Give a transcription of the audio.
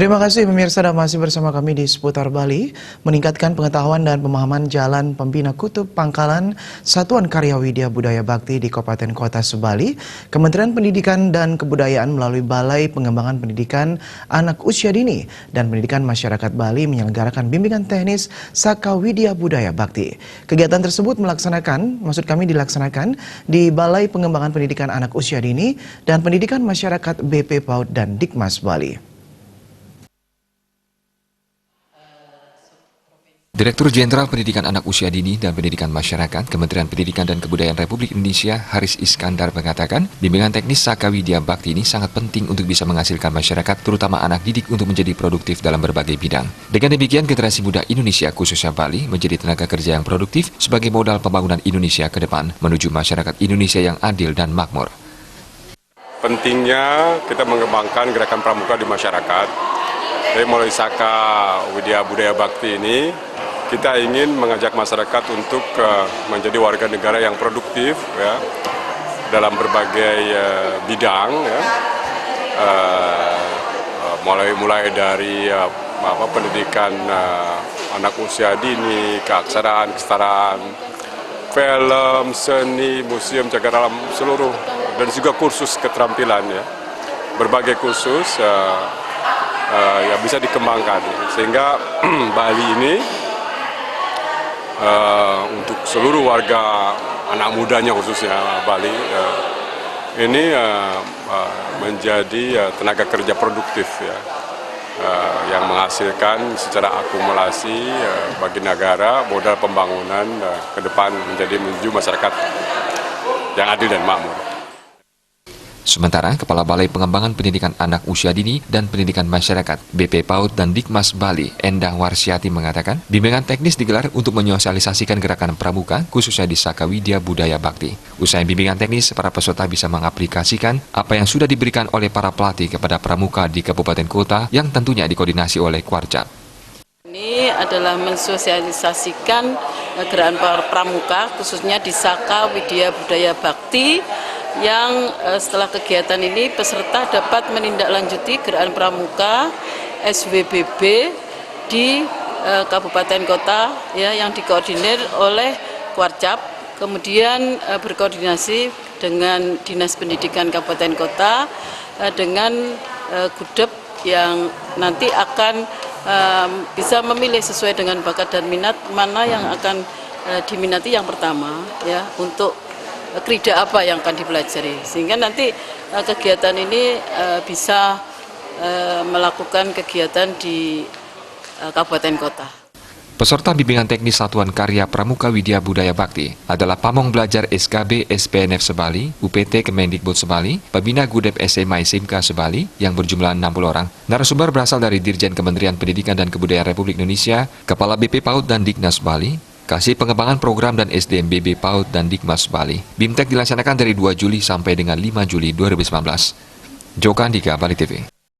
Terima kasih pemirsa dan masih bersama kami di Seputar Bali, meningkatkan pengetahuan dan pemahaman jalan pembina kutub pangkalan Satuan Karya Widya Budaya Bakti di Kabupaten Kota Subali. Kementerian Pendidikan dan Kebudayaan melalui Balai Pengembangan Pendidikan Anak Usia Dini dan Pendidikan Masyarakat Bali menyelenggarakan bimbingan teknis Saka Widya Budaya Bakti. Kegiatan tersebut dilaksanakan di Balai Pengembangan Pendidikan Anak Usia Dini dan Pendidikan Masyarakat BP PAUD dan Dikmas Bali. Direktur Jenderal Pendidikan Anak Usia Dini dan Pendidikan Masyarakat Kementerian Pendidikan dan Kebudayaan Republik Indonesia Haris Iskandar mengatakan, bimbingan teknis Saka Widya Bakti ini sangat penting untuk bisa menghasilkan masyarakat, terutama anak didik untuk menjadi produktif dalam berbagai bidang. Dengan demikian, generasi muda Indonesia khususnya Bali menjadi tenaga kerja yang produktif sebagai modal pembangunan Indonesia ke depan menuju masyarakat Indonesia yang adil dan makmur. Pentingnya kita mengembangkan gerakan pramuka di masyarakat. Jadi melalui Saka Widya Budaya Bakti ini, kita ingin mengajak masyarakat untuk menjadi warga negara yang produktif ya, dalam berbagai bidang ya, mulai dari pendidikan anak usia dini, keaksaraan, kesetaraan, film, seni, museum, cagar alam seluruh, dan juga kursus keterampilan ya, berbagai kursus yang bisa dikembangkan sehingga Bali ini untuk seluruh warga anak mudanya khususnya Bali ini menjadi tenaga kerja produktif ya, yang menghasilkan secara akumulasi bagi negara modal pembangunan ke depan menuju masyarakat yang adil dan makmur. Sementara, Kepala Balai Pengembangan Pendidikan Anak Usia Dini dan Pendidikan Masyarakat BP PAUD dan Dikmas Bali, Endah Warsiati mengatakan, bimbingan teknis digelar untuk menyosialisasikan gerakan pramuka khususnya di Saka Widya Budaya Bakti. Usai bimbingan teknis, para peserta bisa mengaplikasikan apa yang sudah diberikan oleh para pelatih kepada pramuka di kabupaten kota yang tentunya dikoordinasi oleh Kwarcap. Ini adalah mensosialisasikan gerakan pramuka khususnya di Saka Widya Budaya Bakti, yang setelah kegiatan ini peserta dapat menindaklanjuti gerakan pramuka SWBB di kabupaten kota ya, yang dikoordinir oleh Kwarcap, kemudian berkoordinasi dengan Dinas Pendidikan Kabupaten Kota dengan Gudep yang nanti akan bisa memilih sesuai dengan bakat dan minat mana yang akan diminati yang pertama ya, untuk krida apa yang akan dipelajari, sehingga nanti kegiatan ini bisa melakukan kegiatan di kabupaten kota. Peserta bimbingan teknis Satuan Karya Pramuka Widya Budaya Bakti adalah Pamong Belajar SKB SPNF Sebali, UPT Kemendikbud Sebali, Pembina Gudep SMA SMK Sebali yang berjumlah 60 orang. Narasumber berasal dari Dirjen Kementerian Pendidikan dan Kebudayaan Republik Indonesia, Kepala BP PAUD dan Diknas Bali, Kasih Pengembangan Program dan SDM BB PAUD dan Dikmas Bali. BIMTEK dilaksanakan dari 2 Juli sampai dengan 5 Juli 2019. Joko Andika, Bali TV.